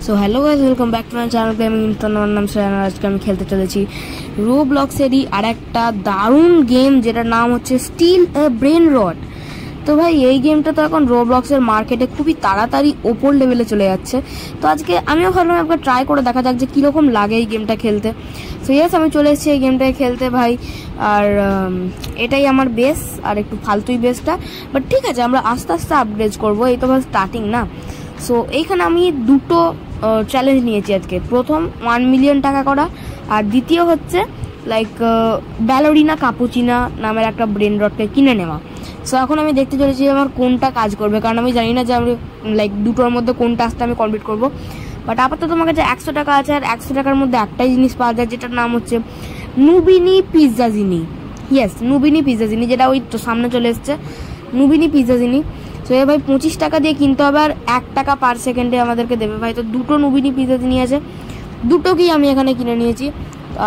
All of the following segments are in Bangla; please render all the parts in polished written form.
So hello guys, welcome back to my channel gaming info. আমার নাম শ্রেয়ান। আজকে আমি খেলতে চলেছি রোব্লক্সেরই আর একটা দারুণ গেম, যেটার নাম হচ্ছে স্টিল ব্রেন রট। তো ভাই এই গেমটা তো এখন রোব্লক্সের মার্কেটে খুবই তাড়াতাড়ি ওপর লেভেলে চলে যাচ্ছে। তো আজকে আমিও ভাবলাম একবার ট্রাই করে দেখা যাক যে কীরকম লাগে এই গেমটা খেলতে। সো ইয়েস, আমি চলে এসেছি এই গেমটাকে খেলতে ভাই। আর এটাই আমার বেস, আর একটু ফালতুই বেসটা, বাট ঠিক আছে, আমরা আস্তে আস্তে আপগ্রেড করবো। এই তো ভাই স্টার্টিং না। সো এইখানে আমি দুটো চ্যালেঞ্জ নিয়েছি আজকে। প্রথম 1 মিলিয়ন টাকা করা, আর দ্বিতীয় হচ্ছে লাইক ব্যালোরিনা কাপুচিনা নামের একটা ব্রেন রটকে কিনে নেওয়া। সো এখন আমি দেখতে চলেছি আমার কোনটা কাজ করবে, কারণ আমি জানি না যে আমি লাইক দুটোর মধ্যে কোন টাস্কটা আমি কমপ্লিট করবো। বাট আপাতত তোমার কাছে 100 টাকা আছে, আর 100 টাকার মধ্যে একটাই জিনিস পাওয়া যায়, যেটার নাম হচ্ছে নুবিনি পিৎজাজিনি। ইয়েস, নুবিনি পিৎজাজিনি, যেটা ওই তো সামনে চলে এসছে, নুবিনি পিৎজাজিনি। তো এ ভাই 25 টাকা দিয়ে কিনতে হবে, আর 1 টাকা পার সেকেন্ডে আমাদেরকে দেবে ভাই। তো দুটো নুবিনি পিৎজাজিনি আছে, দুটোকেই আমি এখানে কিনে নিয়েছি।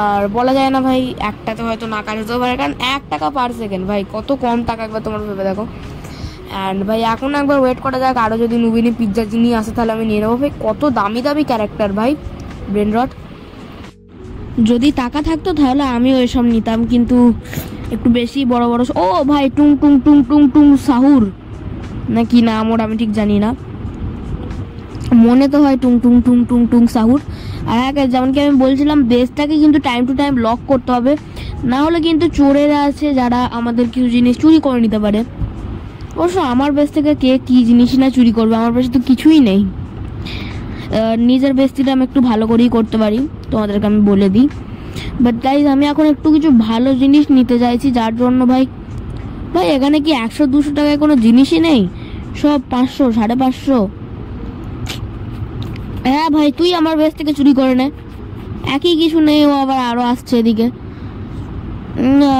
আর বলা যায় না ভাই, একটাতে হয়তো না কাজ হতে পারে, কারণ 1 টাকা পার সেকেন্ড ভাই কত কম টাকা, একবার তোমার ভেবে দেখো। অ্যান্ড ভাই এখন একবার ওয়েট করা যাক, আরও যদি নুবিনি পিৎজাজিনি আসে তাহলে আমি নিয়ে নেবো ভাই। কত দামি দামি ক্যারেক্টার ভাই ব্রেন রট। যদি টাকা থাকতো তাহলে আমিও এসব নিতাম, কিন্তু একটু বেশি বড় বড়। ও ভাই, টুং টুং টুং টুং টুং সাহুর না কি নাম ওর, আমি ঠিক জানি না, মনে তো হয় টুং টুং টুং টুং টুং সাহুর। আর হ্যাঁ, যেমন কি আমি বলছিলাম, বেসটাকে কিন্তু টাইম টু টাইম লক করতে হবে, না হলে কিন্তু চোরেরা আছে যারা আমাদের কিছু জিনিস চুরি করে নিতে পারে। অবশ্য আমার বেস থেকে কে কী জিনিস না চুরি করবে, আমার বেশি তো কিছুই নেই। নিজের বেসটিটা আমি একটু ভালো করেই করতে পারি, তোমাদেরকে আমি বলে দিই। বাট গাইজ, আমি এখন একটু কিছু ভালো জিনিস নিতে চাইছি, যার জন্য ভাই এখানে কি 100-200 টাকায় কোনো জিনিসই নেই, সব 500, 550। হ্যাঁ ভাই, তুই আমার বেস থেকে চুরি করে নে, একই কিছু নেই, ও আবার আরও আসছে এদিকে। না,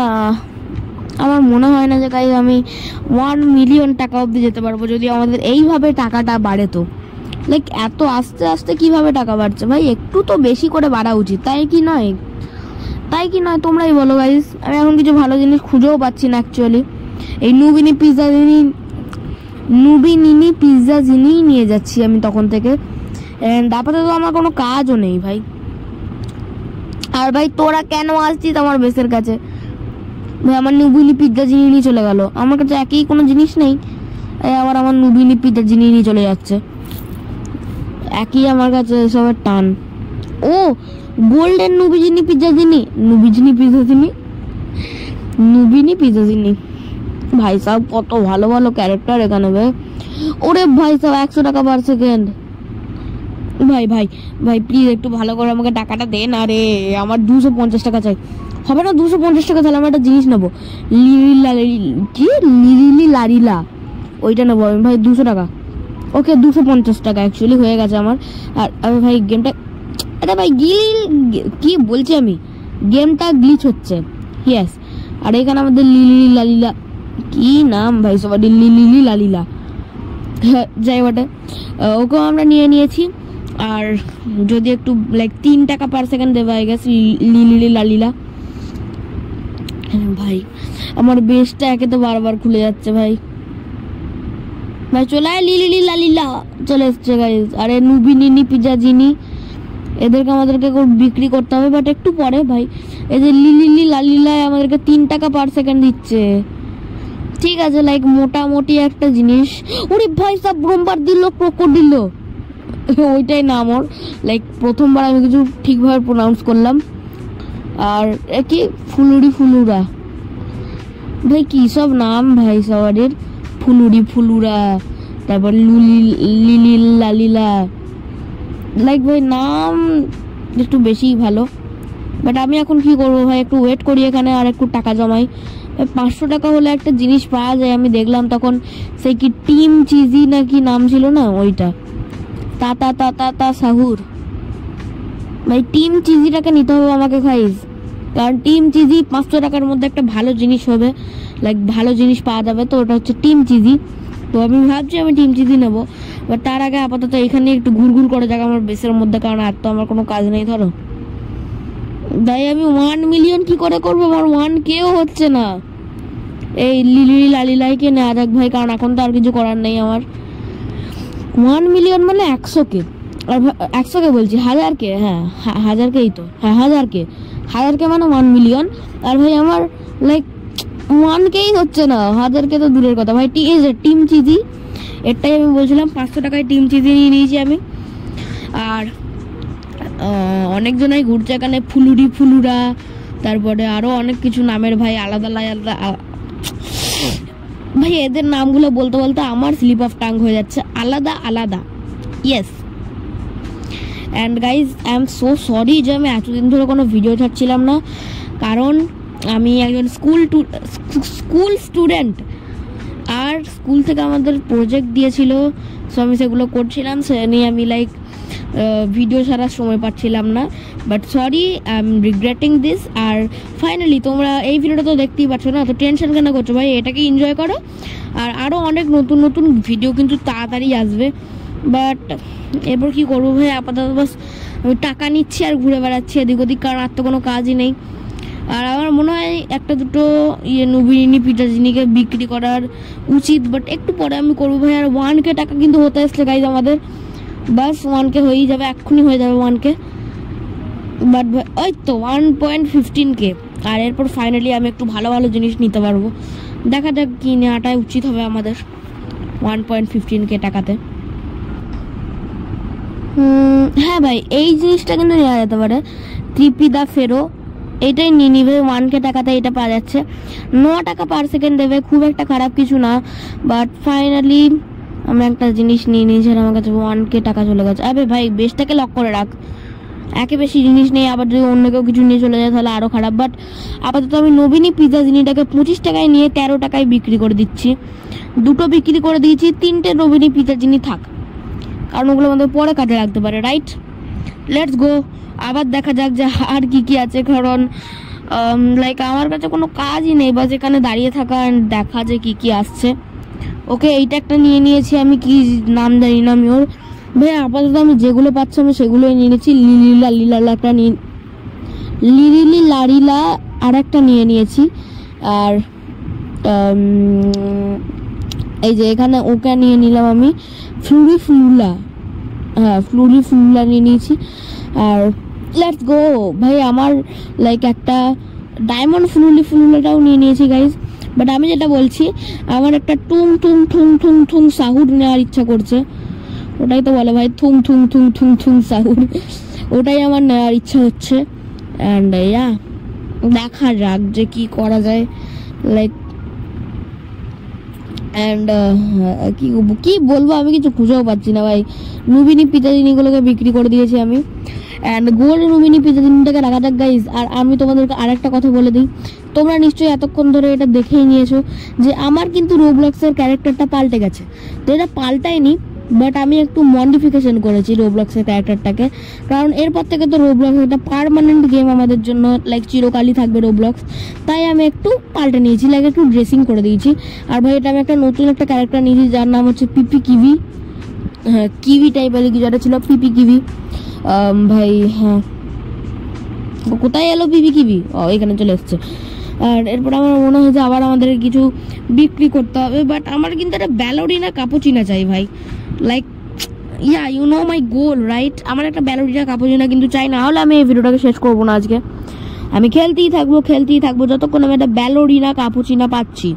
আমার মনে হয় না যে গাইজ আমি 1 মিলিয়ন টাকা অবধি যেতে পারবো, যদি আমাদের এইভাবে টাকাটা বাড়ে। তো লাইক এত আস্তে আস্তে কিভাবে টাকা বাড়ছে ভাই, একটু তো বেশি করে বাড়া উচিত, তাই কি নয়? তোমরাই বলো গাইজ। আমি এখন কিছু ভালো জিনিস খুঁজেও পাচ্ছি না অ্যাকচুয়ালি। এই নুবিনি পিৎজাজিনি নিয়ে যাচ্ছি আমি তখন থেকে। আপাতত আমার কোনো কাজও নেই ভাই। আর ভাই তোরা কেন আসছিস আমার বেসের কাছে ভাই? আমার নুবিনি পিৎজাজিনি নিয়ে চলে গেল, আমার কাছে একই কোনো জিনিস নেই, আবার আমার নুবিনি পিৎজাজিনি নিয়ে চলে যাচ্ছে। একই আমার কাছে সবার টান। ও গোল্ডেন নুবিনি পিৎজাজিনি ভাই সাহেব, কত ভালো ভালো ক্যারেক্টার এখানে ভাই। ওরে ভাই সাহেব, 100 টাকা পার সেকেন্ড। ভাই ভাই ভাই প্লিজ একটু ভালো করে আমাকে টাকাটা দেন। আরে আমার 250 টাকা চাই। হবে না 250 টাকা? তাহলে আমি একটা জিনিস নেবো, লিলি লারিলা, ওইটা নেবো আমি ভাই। 200 টাকা, ওকে 250 টাকা অ্যাকচুয়ালি হয়ে গেছে আমার। আর ভাই গেমটা, আরে ভাই কি বলছি আমি, গেমটা গ্লিচ হচ্ছে। ইয়েস, আর এখানে আমাদের লিলি লালিলা, কি নাম ভাই সবাই, লিলি লালিলা যাই বটে, ওকেও আমরা নিয়ে নিয়েছি। আর যদি একটু লাইক 3 টাকা পার সেকেন্ড দেবে আই গেস লিলি লালিলা। ভাই আমার বেসটা একে তো বারবার খুলে যাচ্ছে ভাই। চলে আয়, লিলি লালিলা চলে এসছে গাইজ। আরে নুবিনি পিৎজাজিনি, এদেরকে আমাদেরকে বিক্রি করতে হবে, বাট একটু পরে ভাই। এই যে লিলি লালিলায় আমাদেরকে 3 টাকা পার সেকেন্ড দিচ্ছে, ঠিক আছে, লাইক মোটামুটি একটা জিনিস। ওরে ভাই সব ব্রহ্মার দিল ক্রোকোডিল, ওইটাই নাম ওর। লাইক প্রথমবার আমি কিছু ঠিকভাবে প্রোনাউন্স করলাম। আর কি ফুলুরা ভাই, কি সব নাম ভাই সবারের, ফুলুরা, তারপর লিলি লালিলা, লাইক ভাই নাম একটু বেশিই ভালো। বাট আমি এখন কি করবো ভাই, একটু ওয়েট করি এখানে, আর একটু টাকা জমাই। 500 টাকা হলে একটা জিনিস পাওয়া যায়, আমি দেখলাম তখন, সেই কি টিম চিজি না কি নাম ছিল না ওইটা, তা সাহুর ভাই। টিম চিজিটাকে নিতে হবে আমাকে গাইস, কারণ টিম চিজি 500 টাকার মধ্যে একটা ভালো জিনিস হবে, লাইক ভালো জিনিস পাওয়া যাবে। তো ওটা হচ্ছে টিম চিজি। তো আমি ভাবছি আমি টিম চিজি নেবো, বাট তার আগে আপাতত এখানে একটু ঘুরঘুর করে যাক আমার বেসের মধ্যে, কারণ আর তো আমার কোনো কাজ নেই ধরো। তাই আমি 1 মিলিয়ন কি করে করবো, আমার 1K হচ্ছে না। এই লিলি লালিলাইকে নেওয়া যাক ভাই, কারণ এখন তো আর কিছু করার নেই আমার। 1 মিলিয়ন মানে 100K, আর 100K বলছি, 1000K, হ্যাঁ 1000Kই তো, হ্যাঁ 1000K মানে 1 মিলিয়ন। আর ভাই আমার লাইক 1Kই হচ্ছে না, 1000K তো দূরের কথা ভাই। টিম চিজি, এটাই আমি বলছিলাম, 500 টাকায় টিম চিজি নিয়ে নিয়েছি আমি। আর অনেকজনাই ঘুরছে এখানে, ফুলুরা, তারপরে আরও অনেক কিছু নামের ভাই, আলাদা আলাদা ভাই, এদের নামগুলো বলতে বলতে আমার স্লিপ অফ টাং হয়ে যাচ্ছে, আলাদা। Yes, and guys I am so sorry যে আমি এতদিন ধরে কোনো ভিডিও ছাড়ছিলাম না, কারণ আমি একজন স্কুল স্টুডেন্ট, আর স্কুল থেকে আমাদের প্রজেক্ট দিয়েছিল, সো আমি সেগুলো করছিলাম, সে নিয়ে আমি লাইক ভিডিও ছাড়ার সময় পাচ্ছিলাম না। But sorry, I am regretting this. আর ফাইনালি তোমরা এই ভিডিওটা তো দেখতেই পাচ্ছ না, তো টেনশন কেন করছো ভাই, এটাকে এনজয় করো। আর আরও অনেক নতুন ভিডিও কিন্তু তাড়াতাড়ি আসবে। বাট এরপর কী করবো ভাই, আপাতত বাস আমি টাকা নিচ্ছি আর ঘুরে বেড়াচ্ছি এদিক ওদিক, কারণ আর তো কোনো কাজই নেই। আর আমার মনে হয় একটা দুটো নবীনী পিঠাজিনিকে বিক্রি করার উচিত, বাট একটু পরে আমি করবো ভাই। আর 1K টাকা কিন্তু হতে আসলে গাইজ আমাদের, বাস 1K হয়েই যাবে, এক্ষুনি হয়ে যাবে 1K। বাট ওই তো 1.15K। আর এরপর ফাইনালি আমি একটু ভালো জিনিস নিতে পারবো, দেখা যাক কি নেওয়াটাই উচিত হবে আমাদের 1.15K টাকাতে। হ্যাঁ ভাই, এই জিনিসটা কিন্তু নেওয়া যেতে পারে, ত্রিপি দা ফেরো, এটাই নিয়ে নিবে 1K টাকাতে, এটা পাওয়া যাচ্ছে, 9 টাকা পার সেকেন্ড দেবে, খুব একটা খারাপ কিছু না। বাট ফাইনালি আমি একটা জিনিস নিয়ে নিয়েছি, আমার কাছে 1K টাকা চলে গেছে। আরে ভাই বেশটাকে লক করে রাখ, একে বেশি জিনিস নেই, আবার যদি অন্য কেউ কিছু নিয়ে চলে যায় তাহলে আরও খারাপ। বাট আপাতত আমি নবীনী পিৎজা জিনিসটাকে 25 টাকায় নিয়ে 13 টাকায় বিক্রি করে দিচ্ছি, দুটো বিক্রি করে দিয়েছি, 3টে নবীনী পিৎজা জিনিস থাক, কারণ ওগুলো আমাদের পরে কাজে লাগতে পারে, রাইট? লেটস গো, আবার দেখা যাক যে আর কি আছে, কারণ লাইক আমার কাছে কোনো কাজই নেই, বা যেখানে দাঁড়িয়ে থাকা দেখা যে কি আসছে। ওকে, এইটা একটা নিয়ে নিয়েছি আমি, কি নাম জানি না আমি ওর ভাই, আপাতত আমি যেগুলো পাচ্ছি আমি সেগুলোই নিয়ে নিয়েছি। লারিলা আর একটা নিয়ে নিয়েছি। আর এই যে এখানে ওকে নিয়ে নিলাম আমি, ফ্লুরিফুলা নিয়ে নিয়েছি। আর লেটস গো ভাই, আমার লাইক একটা ডায়মন্ড ফ্লুলাটাও নিয়ে নিয়েছি গাইজ। বাট আমি যেটা বলছি, আমার একটা ঠুং সাহুর নেওয়ার ইচ্ছা করছে, ওটাই তো বলে ভাই, ঠুং সাহুর, ওটাই আমার নেওয়ার ইচ্ছা হচ্ছে। অ্যান্ড দেখা যাক যে কি করা যায়, লাইক অ্যান্ড কি বলবো, আমি কিছু খুঁজেও পাচ্ছি না ভাই। নবীনী পিৎজা জিনিসগুলোকে বিক্রি করে দিয়েছি আমি, অ্যান্ড গোল্ড নবীনী পিৎজা জিনিসটাকে রাখা যাক গাইজ। আর আমি তোমাদেরকে আরেকটা কথা বলে দিই, তোমরা নিশ্চয়ই এতক্ষণ ধরে এটা দেখেই নিয়েছো যে আমার কিন্তু রোবলক্সের ক্যারেক্টারটা পাল্টে গেছে। তো এটা পাল্টায়নি, বাট আমি একটু মডিফিকেশন করেছি রোবলক্সের ক্যারেক্টারটাকে, কারণ এরপর থেকে তো রোবলক্স একটা পার্মানেন্ট গেম আমাদের জন্য, লাইক চিরকালই থাকবে রোবলক্স, তাই আমি একটু পাল্টে নিয়েছি, লাইক একটু ড্রেসিং করে দিয়েছি। আর ভাই এটা আমি একটা নতুন একটা ক্যারেক্টার নিয়েছি, যার নাম হচ্ছে পিপি কিভি, হ্যাঁ কিভি টাইপের কিছু একটা ছিল, পিপি কিভি ভাই। হ্যাঁ, কোথায় এলো পিপি কিভি? ও এখানে চলে এসছে। আর এরপর আমার মনে হয় যে আবার আমাদের কিছু বিক্রি করতে হবে, বাট আমার কিন্তু একটা ব্যালোরিনা কাপুচিনা চাই ভাই, like you know my goal, right? আমার একটা ব্যালোরিনা কাপুচিনা কিন্তু চাই, না হলে আমি এই ভিডিওটাকে শেষ করবো না আজকে। আমি খেলতেই থাকবো যতক্ষণ আমি একটা ব্যালোরিনা কাপুচিনা পাচ্ছি,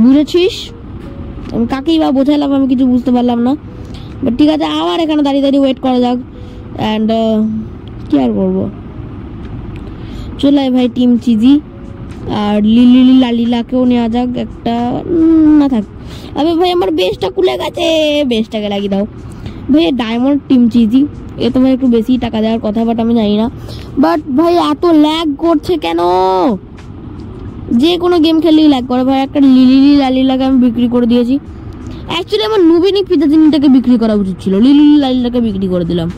বুঝেছিস? আমি কাকেই বা বোঝালাম, আমি কিছু বুঝতে পারলাম না। বাট ঠিক আছে, আবার এখানে দাঁড়িয়ে ওয়েট করা যাক। অ্যান্ড কি আর করবো, চলে ভাই টিম চিজি। আর লালিলাকেও নেওয়া যাক একটা, না থাক। আবে ভাই আমার বেসটা খুলে গেছে, বেসটাকে লাগিয়ে দাও ভাই। ডায়মন্ড টিম চিজি, এ তো ভাই একটু বেশি টাকা দেওয়ার কথা, বাট আমি জানি না। বাট ভাই এত ল্যাগ করছে কেন? যে কোনো গেম খেললেই ল্যাগ করে ভাই। একটা লালিলাকে আমি বিক্রি করে দিয়েছি। অ্যাকচুয়ালি আমার নবীনী পিৎজা জিনিসটাকে বিক্রি করা উচিত ছিল, লালিলাকে বিক্রি করে দিলাম।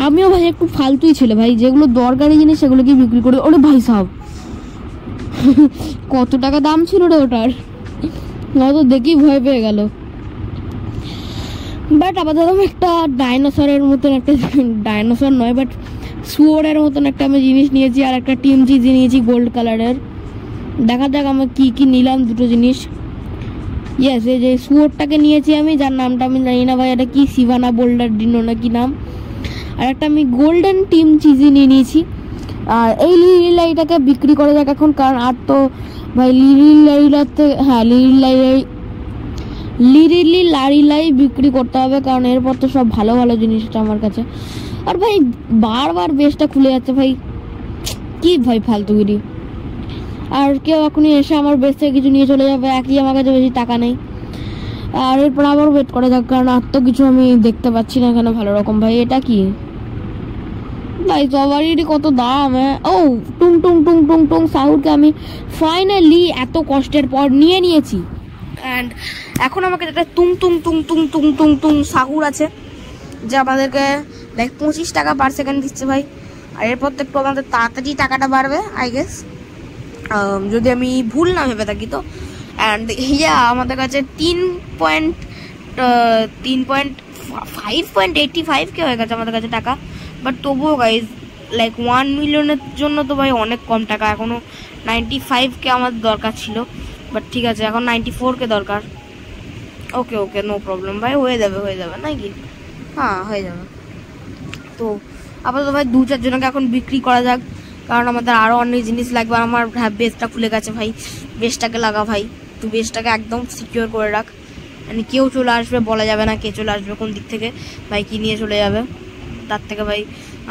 আমিও ভাই একটু ফালতুই ছিল ভাই, যেগুলো দরকারি জিনিস সেগুলোকে বিক্রি করে। ওরে ভাই সাহেব, কত টাকা দাম ছিল রে ওটার, তো দেখেই ভয় পেয়ে গেল। বাট আপাতত একটা ডাইনোসরের মতন, একটা ডাইনোসর নয় বাট শুয়োরের মতন একটা আমি জিনিস নিয়েছি, আর একটা টিম চিজি নিয়েছি গোল্ড কালারের। দেখা যাক আমার কি নিলাম, দুটো জিনিস। ইয়েস, এই যে শুয়োরটাকে নিয়েছি আমি, যার নামটা আমি জানি না ভাই, এটা কি সিভানা বোল্ডার ডিনো না কি নাম। আর একটা আমি গোল্ডেন টিম চিজি নিয়ে নিয়েছি। আর এই লিরিলাইটাকে বিক্রি করা যাক এখন, কারণ আর তো ভাই লিরিলাইলাতে, হ্যাঁ লারিলাই বিক্রি করতে হবে, কারণ এরপর তো সব ভালো ভালো জিনিসটা আমার কাছে। আর ভাই বারবার বেসটা খুলে যাচ্ছে ভাই, কি ভাই ফালতুগিরি। আর কেউ এখনই এসে আমার বেস থেকে কিছু নিয়ে চলে যাবে, একই আমার কাছে বেশি টাকা নেই। আর এরপর আবার ওয়েট করা যাক, কারণ আর তো কিছু আমি দেখতে পাচ্ছি না এখানে ভালো রকম। ভাই এটা কি ভাই, সবারই কত দাম। হ্যাঁ, ও টুং টুং টুং টুং টুং সাহুরকে আমি ফাইনালি এত কষ্টের পর নিয়ে নিয়েছি। অ্যান্ড এখন আমাকে যেটা টুং টুং টুং টুং টুং টুং টুং সাহুর আছে, যে আমাদেরকে লাইক 25 টাকা পার সেকেন্ড দিচ্ছে ভাই। আর এরপর তো একটু আমাদের তাড়াতাড়ি টাকাটা বাড়বে আই গেস, যদি আমি ভুল না ভেবে থাকি তো। অ্যান্ড ইয়া আমাদের কাছে 3.85 কে হয়ে গেছে আমাদের কাছে টাকা। বাট তবুও গাইজ লাইক 1 মিলিয়নের জন্য তো ভাই অনেক কম টাকা। এখনও 95কে আমার দরকার ছিল, বাট ঠিক আছে এখন 94কে দরকার। ওকে ওকে নো প্রবলেম ভাই, হয়ে যাবে নাকি? হ্যাঁ হয়ে যাবে। তো আপাতত ভাই 2-4 জনকে এখন বিক্রি করা যাক, কারণ আমাদের আরও অনেক জিনিস লাগবে। আমার বেসটা খুলে গেছে ভাই, বেসটাকে লাগা ভাই, তুই বেসটাকে একদম সিকিওর করে রাখ। মানে কেউ চলে আসবে বলা যাবে না কে চলে আসবে কোন দিক থেকে, ভাই কি নিয়ে চলে যাবে। তার থেকে ভাই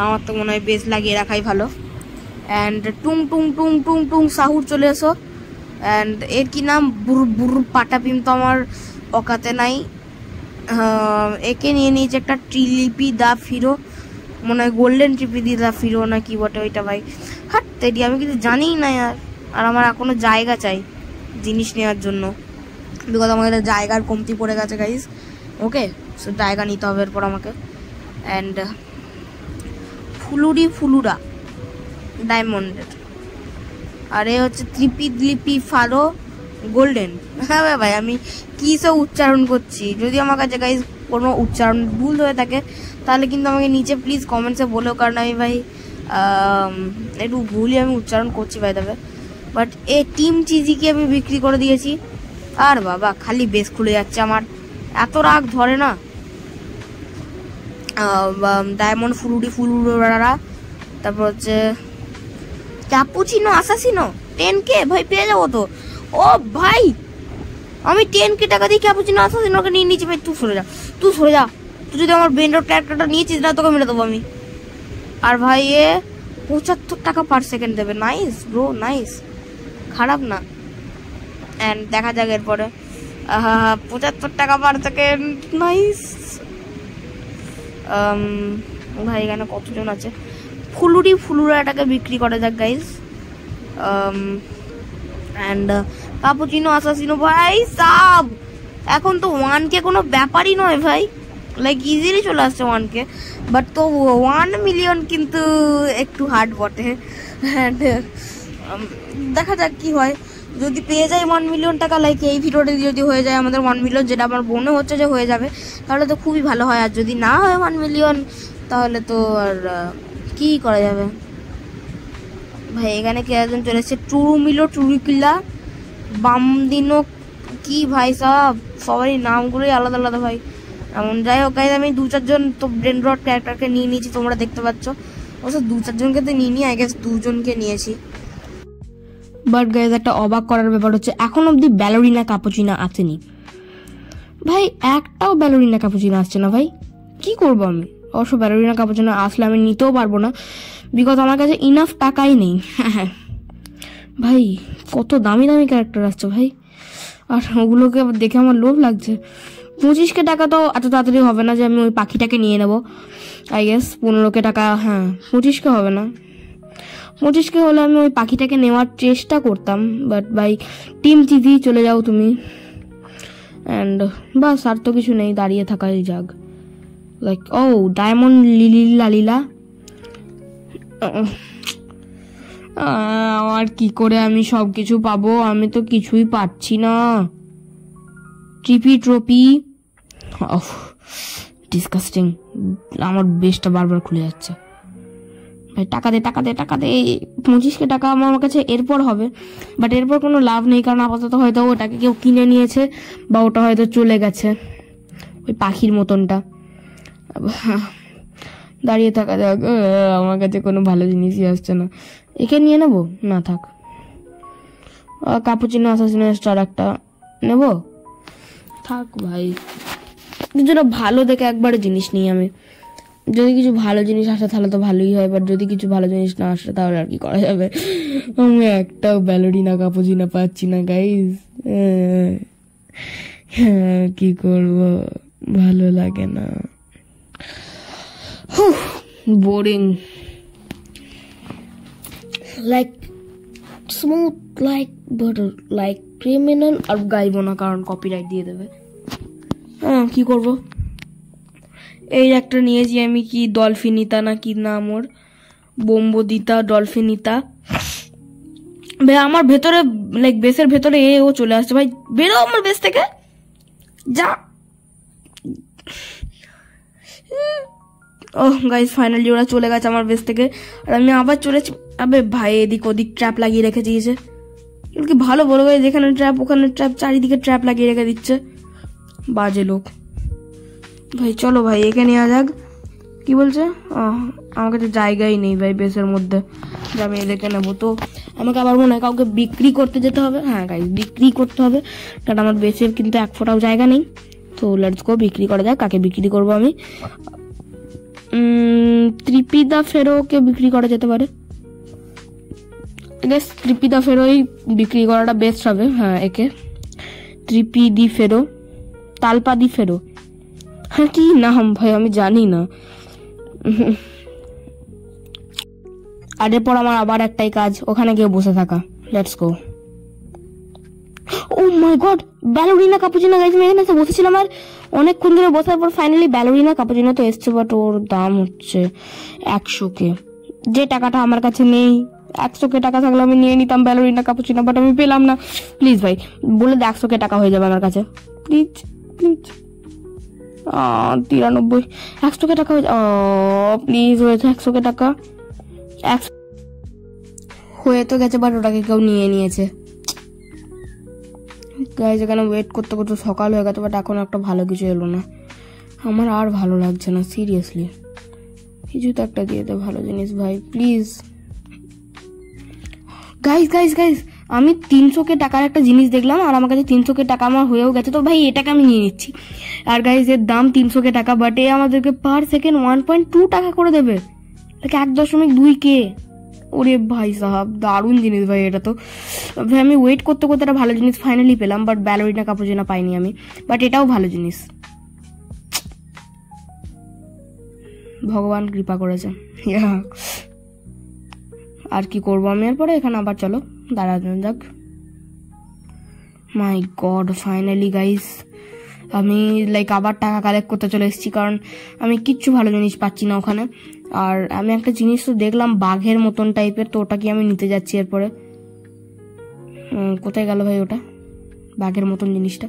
আমার তো মনে হয় বেস লাগিয়ে রাখাই ভালো। অ্যান্ড টুং টুং টুং টুং টুং সাহুর চলে এসো। অ্যান্ড এর কি নাম, বুর পাটাপিম তো আমার অকাতে নাই। একে নিয়ে নিয়েছে একটা ট্রিলিপি দা ফিরো, মনে হয় গোল্ডেন ট্রিপি দি দা ফিরো না কি বটে ওইটা ভাই। হাট তেডি আমি কিছু জানিই না আর। আর আমার এখনো জায়গা চাই জিনিস নেওয়ার জন্য, বিকজ আমাদের জায়গার কমতি পড়ে গেছে গাইজ। ওকে, সো জায়গা নিতে হবে এরপর আমাকে। অ্যান্ড ফুলুরা ডায়মন্ডের, আর এ হচ্ছে ত্রিপি ফারো গোল্ডেন। হ্যাঁ ভাই আমি কী সব উচ্চারণ করছি, যদি আমার কাছে গাইজ কোনো উচ্চারণ ভুল হয়ে থাকে তাহলে কিন্তু আমাকে নিচে প্লিজ কমেন্টসে বলো, কারণ আমি ভাই একটু ভুলই আমি উচ্চারণ করছি ভাই দেবে। বাট এ টিম চিজিকে আমি বিক্রি করে দিয়েছি। আর বাবা খালি বেস খুলে যাচ্ছে, আমার এত রাগ ধরে না। ডায়মন্ড ফুলুরা, তারপর হচ্ছে ক্যাপুচিনো আসাসিনো 10K ভাই পেয়ে যাবো তো। ও ভাই আমি 10K টাকা দিয়ে ক্যাপুচিনো আসাসিনোকে নিয়ে নিয়েছি ভাই। তুই সরে যা তুই যদি আমার বেন্ডর ক্যারেক্টারটা নিয়েছিস না তোকে মেরে দেবো আমি। আর ভাই এ 75 টাকা পার সেকেন্ড দেবে, নাইস ব্রো নাইস, খারাপ না। অ্যান্ড দেখা যাক এরপরে 75 টাকা পার সেকেন্ড, নাইস। ভাই এখানে কতজন আছে, ফুলুরাটাকে বিক্রি করা যাক গাইজ। অ্যান্ড কাপুচিনো আসাসিনো ভাই সাব, এখন তো 1K কোনো ব্যাপারই নয় ভাই, লাইক ইজিলি চলে আসছে 1K। বাট তো 1 মিলিয়ন কিন্তু একটু হার্ড বটে। অ্যান্ড দেখা যাক কি হয়, যদি পেয়ে যায় 1 মিলিয়ন টাকা, লাইক এই ভিডিওটা যদি হয়ে যায় আমাদের 1 মিলিয়ন, যেটা আমার মনে হচ্ছে যে হয়ে যাবে, তাহলে তো খুবই ভালো হয়। আর যদি না হয় 1 মিলিয়ন তাহলে তো আর কি করা যাবে ভাই। এখানে কে একজন চলে এসেছে, টুরুকিলা বামদিনো কি ভাই সাব, সবারই নামগুলোই আলাদা আলাদা ভাই। এমন যাই হোক গাইজ, আমি 2-4 জন তো ব্রেন রড ক্যারেক্টারকে নিয়ে নিয়েছি, তোমরা দেখতে পাচ্ছ। অবশ্য 2-4 জনকে তো নিয়ে আই গেস 2 জনকে নিয়েছি। বাট গাইজ একটা অবাক করার ব্যাপার হচ্ছে এখন অব্দি ব্যালোরিনা কাপুচিনো আসেনি ভাই, একটাও ব্যালোরিনা কাপুচিনো আসছে না ভাই, কি করবো আমি। অবশ্য ব্যালোরিনা কাপুচিনো আসলে আমি নিতেও পারবো না, বিকজ আমার কাছে ইনাফ টাকাই নেই। ভাই কত দামি দামি ক্যারেক্টার আসছে ভাই, আর ওগুলোকে দেখে আমার লোভ লাগছে। 25K টাকা তো এত তাড়াতাড়ি হবে না যে আমি ওই পাখিটাকে নিয়ে নেবো আই গেস। 15K টাকা, হ্যাঁ 25K হবে না, 25K হলে আমি ওই পাখিটাকে নেওয়ার চেষ্টা করতাম। বাট ভাই টিম চিজি চলে যাও তুমি। অ্যান্ড বাস আর তো কিছু নেই, দাঁড়িয়ে থাকাই যাক। লাইক ও ডায়মন্ড লিলা, আর কি করে আমি সব কিছু পাবো, আমি তো কিছুই পাচ্ছি না। ট্রপি ডিসকাস্টিং, আমার বেসটা বারবার খুলে যাচ্ছে। ভাই টাকা দে 25K টাকা আমার কাছে এরপর হবে, বাট এরপর কোনো লাভ নেই, কারণ আপাতত হয়তো ওটাকে কেউ কিনে নিয়েছে বা ওটা হয়তো চলে গেছে, ওই পাখির মতনটা। দাঁড়িয়ে থাকা যাক, আমার কাছে কোনো ভালো জিনিসই আসছে না। একে নিয়ে নেবো না, থাক। ক্যাপুচিনো অ্যাসাসিনো স্টার একটা নেবো, থাক ভাই। কিছুটা ভালো দেখে একবারে জিনিস নিই আমি। যদি কিছু ভালো জিনিস আসে তাহলে তো ভালোই হয়, বাট যদি কিছু ভালো জিনিস না আসে তাহলে আর কি করা যাবে। আমি একটাও ব্যালোরিনা ক্যাপুচিনো পাচ্ছি না গাইস, কি করব, ভালো লাগে না, boring. Like smooth like butter like criminal. আর গাইবো না কারণ কপিরাইট দিয়ে দেবে। কি করব, এই একটা নিয়েছি আমি, কি ডলফিনিতা না কি নাম ওর, বোম্বোদিতা ডলফিনিতা। ভাই আমার ভেতরে লাইক বেসের ভেতরে ও চলে আসছে, ভাই বেরো আমার বেস থেকে, যা। ওহ গাইস ফাইনালি ওরা চলে গেছে আমার বেস থেকে, আর আমি আবার চলেছি। আবে ভাই এদিক ওদিক ট্র্যাপ লাগিয়ে রেখে দিয়েছে, কি ভালো বলো ভাই, যেখানে ট্র্যাপ ওখানে ট্র্যাপ, চারিদিকে ট্র্যাপ লাগিয়ে রেখে দিচ্ছে, বাজে লোক। ভাই চলো ভাই একে নেওয়া যাক। কি বলছে, আমার কাছে জায়গাই নেই ভাই বেসের মধ্যে যে আমি এদেরকে নেবো, তো আমাকে আবার মনে হয় কাউকে বিক্রি করতে যেতে হবে। হ্যাঁ গাইস বিক্রি করতে হবে, কারণ আমার বেসের কিন্তু এক ফোঁটাও জায়গা নেই। তো লেটস গো, বিক্রি করা যাক। কাকে বিক্রি করবো আমি, ত্রিপিদা ফেরোকে বিক্রি করা যেতে পারে। ত্রিপিদা ফেরোই বিক্রি করাটা বেস্ট হবে। হ্যাঁ একে ত্রিপিদি ফেরো, তালপাদি ফেরো, হ্যাঁ কি নাম ভাই আমি জানি না। আর এরপর আমার আবার একটাই কাজ, ওখানে গিয়ে বসে থাকা। Let's go. Oh my god, ballerina cappuccino guys, আমি এখানে এসে বসেছিলাম আর অনেকক্ষণ ধরে বসার পর ফাইনালি ব্যালোরিনা ক্যাপুচিনো তো এসছে, বাট ওর দাম হচ্ছে 100K। যে টাকাটা আমার কাছে নেই, 100K টাকা থাকলে আমি নিয়ে নিতাম ব্যালোরিনা ক্যাপুচিনো, বাট আমি পেলাম না। প্লিজ ভাই বলে দে 100K টাকা হয়ে যাবে আমার কাছে, প্লিজ প্লিজ। 93 100K টাকা হয়ে, প্লিজ হয়েছে 100K টাকা, হয়ে তো গেছে, বাট ওটাকে কেউ নিয়ে নিয়েছে। গাইস এখানে ওয়েট করতে করতে সকাল হয়ে গেছে, বাট এখন একটা ভালো কিছু এলো না। আমার আর ভালো লাগছে না সিরিয়াসলি, কিছু তো একটা দিয়ে দে ভালো জিনিস ভাই প্লিজ। গাইস গাইস গাইস আমি 300K টাকার একটা জিনিস দেখলাম, আর আমার কাছে 300K টাকা আমার হয়েও গেছে, তো ভাই এটাকে আমি নিয়ে নিচ্ছি। আর গাইস এর দাম 300K টাকা, বাট এ আমাদেরকে পার সেকেন্ড 1.2 টাকা করে দেবে, 1.2K। ওরে ভাই সাহাব দারুণ জিনিস ভাই এটা তো। ভাই আমি ওয়েট করতে করতে একটা ভালো জিনিস ফাইনালি পেলাম, বাট ব্যালোরিনা ক্যাপুচিনো পাইনি আমি, বাট এটাও ভালো জিনিস, ভগবান কৃপা করেছে। আর কি করবো আমি এরপরে, এখানে আবার চলো দাঁড়ানো যাক। মাই গড ফাইনালি গাইস আমি লাইক আবার টাকা কালেক্ট করতে চলে এসেছি, কারণ আমি কিচ্ছু ভালো জিনিস পাচ্ছি না ওখানে। আর আমি একটা জিনিস তো দেখলাম বাঘের মতন টাইপের, তো ওটা কি আমি নিতে যাচ্ছি এরপরে। কোথায় গেল ভাই ওটা, বাঘের মতন জিনিসটা,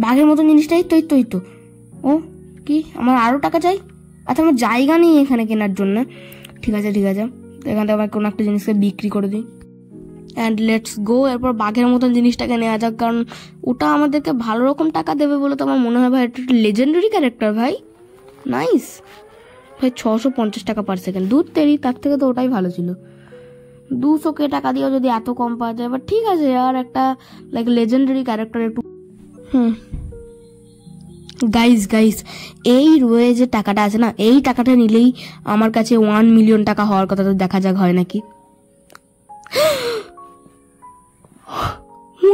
বাঘের মতন জিনিসটাই তো, এই তো। ও কি আমার আরো টাকা চাই? আচ্ছা আমার জায়গা নেই এখানে কেনার জন্য, ঠিক আছে এখান থেকে আমার কোনো একটা জিনিসকে বিক্রি করে দিই। অ্যান্ড লেটস গো, এরপর বাঘের মতন জিনিসটাকে নেওয়া যাক, কারণ ওটা আমাদেরকে ভালো রকম টাকা দেবে বলে তো আমার মনে হয়। ভাই এটা একটা লেজেন্ডারি ক্যারেক্টার ভাই, নাইস ভাই। 650 টাকা পার সেকেন্ড, দূর তেরি, তার থেকে তো ওটাই ভালো ছিল। 200K টাকা দিয়েও যদি এত কম পাওয়া যায়, বাট ঠিক আছে আর একটা লাইক লেজেন্ডারি ক্যারেক্টার একটু। গাইস এই রয়ে যে টাকাটা আছে না, এই টাকাটা নিলেই আমার কাছে 1 মিলিয়ন টাকা হওয়ার কথা, তো দেখা যাক হয় নাকি।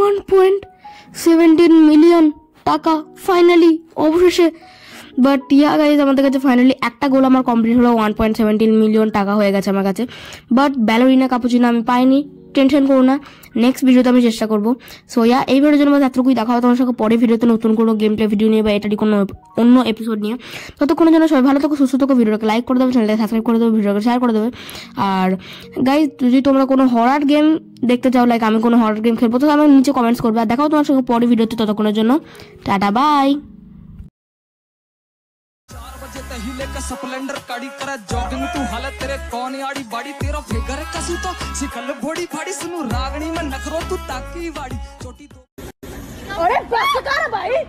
1.17 মিলিয়ন টাকা ফাইনালি অবশেষে। বাট ইয়া গাইজ আমাদের কাছে ফাইনালি একটা গোল আমার কমপ্লিট হলো, 1.17 মিলিয়ন টাকা হয়ে গেছে আমার কাছে। বাট ব্যালোরিনা ক্যাপুচিনো আমি পাইনি, টেনশন করো না, নেক্সট ভিডিওতে আমি চেষ্টা করবো। সো ইয়া এই ভিডিওর জন্য এতটুকুই, দেখা হবে তোমার সঙ্গে পরে ভিডিওতে নতুন কোনো গেম প্লে ভিডিও নিয়ে বা এটারই কোনো অন্য এপিসোড নিয়ে। ততক্ষণের জন্য সবাই ভালো থাকো, সুস্থ থাকো, ভিডিওটাকে লাইক করে দেবে, চ্যানেলটাকে সাবস্ক্রাইব করে দেবে, ভিডিওকে শেয়ার করে দেবে। আর গাইজ যদি তোমরা কোনো হরার গেম দেখতে চাও, লাইক আমি কোনো হরার গেম খেলবো, তো আমার নিচে কমেন্টস করবে। আর দেখাও তোমার সঙ্গে পরে ভিডিওতে, ততক্ষণের জন্য টাটা বাই। हिले का स्प्लेंडर काड़ी करा जॉगिंग तू हालत तेरे कौन आड़ी बाड़ी तेरा फिगर कसू तो सिकल भोड़ी फाड़ी सुनु रागणी में नखरो तू ताकी वाड़ी छोटी तो अरे बस कर भाई।